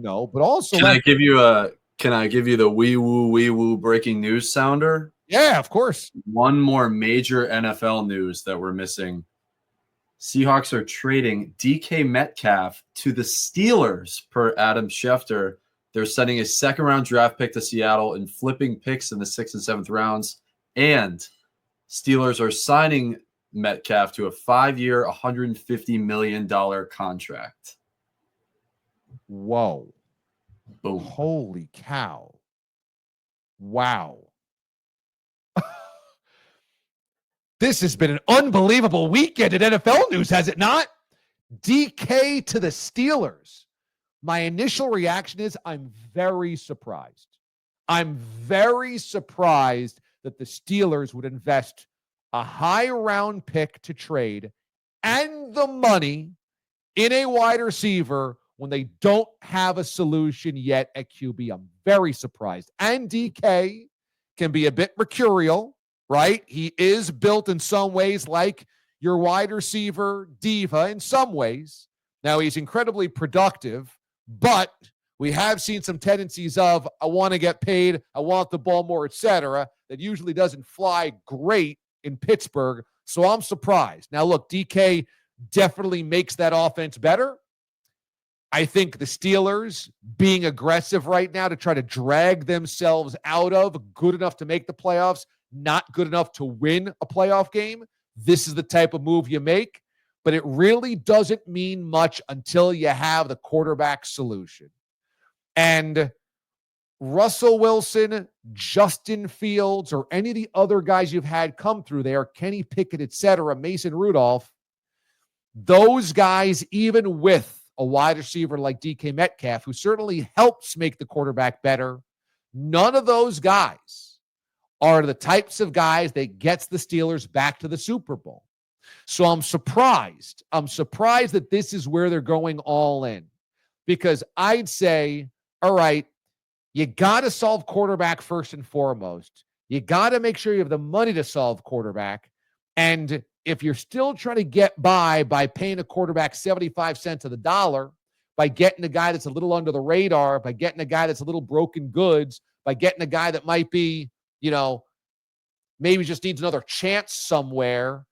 No, but also Can I give you the wee woo breaking news sounder? Yeah, of course. One more major NFL news that we're missing. Seahawks are trading DK Metcalf to the Steelers per Adam Schefter. They're sending a second-round draft pick to Seattle and flipping picks in the 6th and 7th rounds. And Steelers are signing Metcalf to a 5-year, $150 million contract. Whoa. Boom. Holy cow. Wow. This has been an unbelievable weekend in NFL news, has it not? DK to the Steelers. My initial reaction is I'm very surprised. I'm very surprised that the Steelers would invest a high round pick to trade and the money in a wide receiver when they don't have a solution yet at QB. I'm very surprised. And DK can be a bit mercurial, right? He is built in some ways like your wide receiver diva in some ways. Now, he's incredibly productive, but we have seen some tendencies of, I want to get paid, I want the ball more, etc. That usually doesn't fly great in Pittsburgh. So I'm surprised. Now, look, DK definitely makes that offense better. I think the Steelers being aggressive right now to try to drag themselves out of good enough to make the playoffs, not good enough to win a playoff game. This is the type of move you make, but it really doesn't mean much until you have the quarterback solution. And Russell Wilson, Justin Fields, or any of the other guys you've had come through there, Kenny Pickett, etc., Mason Rudolph, those guys, even with a wide receiver like DK Metcalf, who certainly helps make the quarterback better, none of those guys are the types of guys that gets the Steelers back to the Super Bowl. So I'm surprised. I'm surprised that this is where they're going all in, because I'd say, all right, you got to solve quarterback first and foremost. You got to make sure you have the money to solve quarterback. And if you're still trying to get by paying a quarterback 75 cents of the dollar, by getting a guy that's a little under the radar, by getting a guy that's a little broken goods, by getting a guy that might be, maybe just needs another chance somewhere,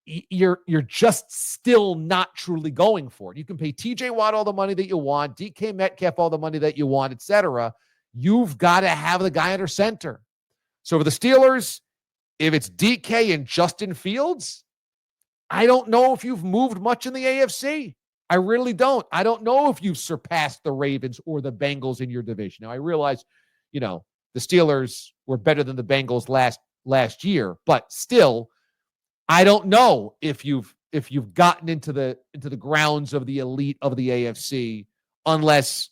you're just still not truly going for it. You can pay TJ Watt all the money that you want, DK Metcalf all the money that you want, etc. You've got to have the guy under center. So for the Steelers, if it's DK and Justin Fields, I don't know if you've moved much in the AFC. I really don't. I don't know if you've surpassed the Ravens or the Bengals in your division. Now, I realize, the Steelers were better than the Bengals last year, but still, I don't know if you've gotten into the grounds of the elite of the AFC unless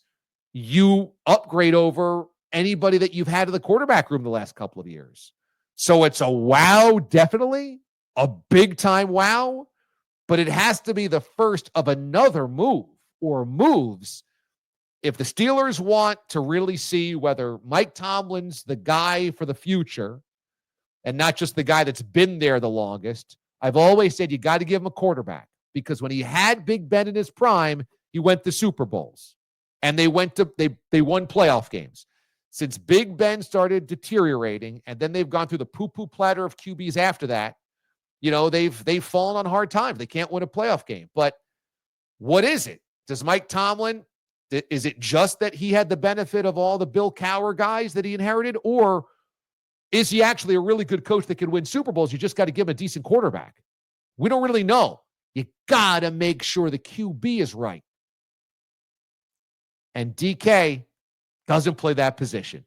you upgrade over anybody that you've had in the quarterback room the last couple of years. So it's a wow, definitely a big time wow, but it has to be the first of another move or moves. If the Steelers want to really see whether Mike Tomlin's the guy for the future and not just the guy that's been there the longest, I've always said you got to give him a quarterback, because when he had Big Ben in his prime, he went to Super Bowls and they won playoff games. Since Big Ben started deteriorating, and then they've gone through the poo-poo platter of QBs after that, they've fallen on hard times. They can't win a playoff game. But what is it? Does Mike Tomlin, is it just that he had the benefit of all the Bill Cowher guys that he inherited? Or is he actually a really good coach that can win Super Bowls? You just got to give him a decent quarterback. We don't really know. You got to make sure the QB is right. And DK doesn't play that position.